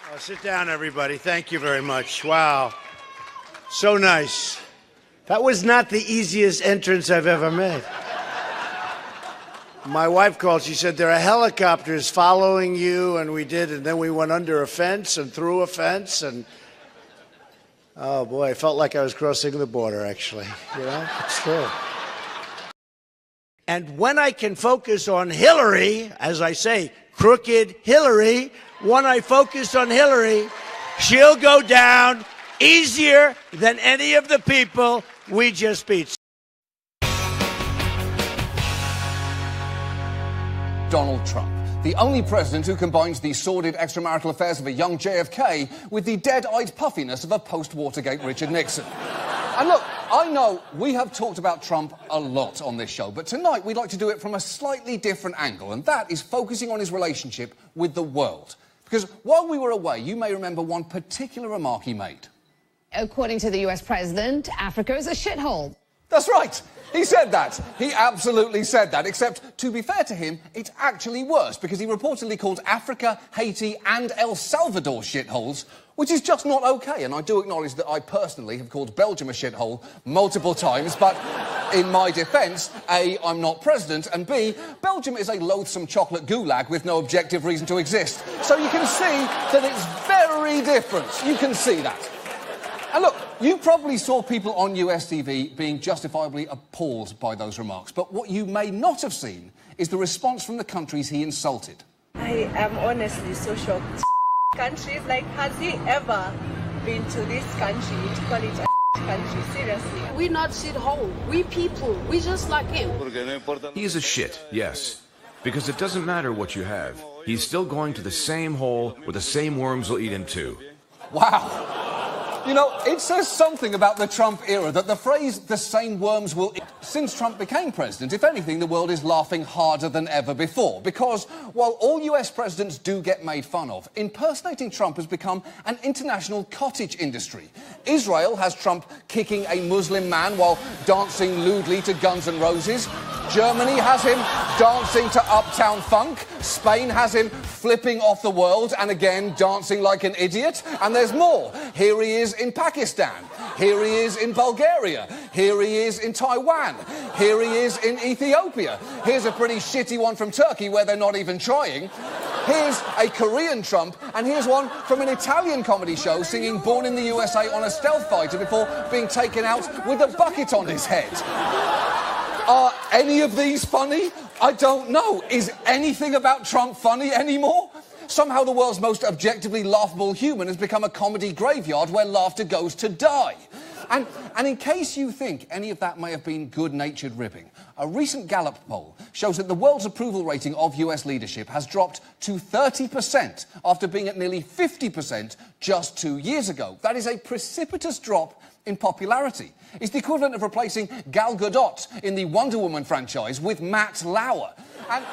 Oh, sit down, everybody. Thank you very much. Wow. So nice. That was not the easiest entrance I've ever made. My wife called. She said, there are helicopters following you, and we did, and then we went under a fence and through a fence, and oh, boy, I felt like I was crossing the border, actually. You know, it's true. And when I can focus on Hillary, as I say, crooked Hillary, when I focus on Hillary, she'll go down easier than any of the people we just beat. Donald Trump, the only president who combines the sordid extramarital affairs of a young JFK with the dead-eyed puffiness of a post-Watergate Richard Nixon. And look, I know we have talked about Trump a lot on this show, but tonight we'd like to do it from a slightly different angle, and that is focusing on his relationship with the world. Because while we were away, you may remember one particular remark he made. According to the US president, Africa is a shithole. That's right. He said that. He absolutely said that, except, to be fair to him, it's actually worse, because he reportedly called Africa, Haiti and El Salvador shitholes, which is just not OK. And I do acknowledge that I personally have called Belgium a shithole multiple times, but in my defence, A, I'm not president, and B, Belgium is a loathsome chocolate gulag with no objective reason to exist. So you can see that it's very different. You can see that. And look, you probably saw people on US TV being justifiably appalled by those remarks, but what you may not have seen is the response from the countries he insulted. I am honestly so shocked. Countries, like, has he ever been to this country to call it a country? Seriously. We're not shithole. We people. We just like him. He is a shit, yes. Because it doesn't matter what you have. He's still going to the same hole where the same worms will eat him too. Wow. You know, it says something about the Trump era that the phrase, the same worms will eat. Since Trump became president, if anything, the world is laughing harder than ever before. Because while all US presidents do get made fun of, impersonating Trump has become an international cottage industry. Israel has Trump kicking a Muslim man while dancing lewdly to Guns N' Roses. Germany has him dancing to Uptown Funk. Spain has him flipping off the world and again dancing like an idiot. And there's more. Here he is in Pakistan. Here he is in Bulgaria. Here he is in Taiwan. Here he is in Ethiopia. Here's a pretty shitty one from Turkey where they're not even trying. Here's a Korean Trump, and here's one from an Italian comedy show singing Born in the USA on a stealth fighter before being taken out with a bucket on his head. Are any of these funny? I don't know. Is anything about Trump funny anymore? Somehow the world's most objectively laughable human has become a comedy graveyard where laughter goes to die. And in case you think any of that may have been good-natured ribbing, a recent Gallup poll shows that the world's approval rating of US leadership has dropped to 30% after being at nearly 50% just 2 years ago. That is a precipitous drop in popularity. It's the equivalent of replacing Gal Gadot in the Wonder Woman franchise with Matt Lauer. And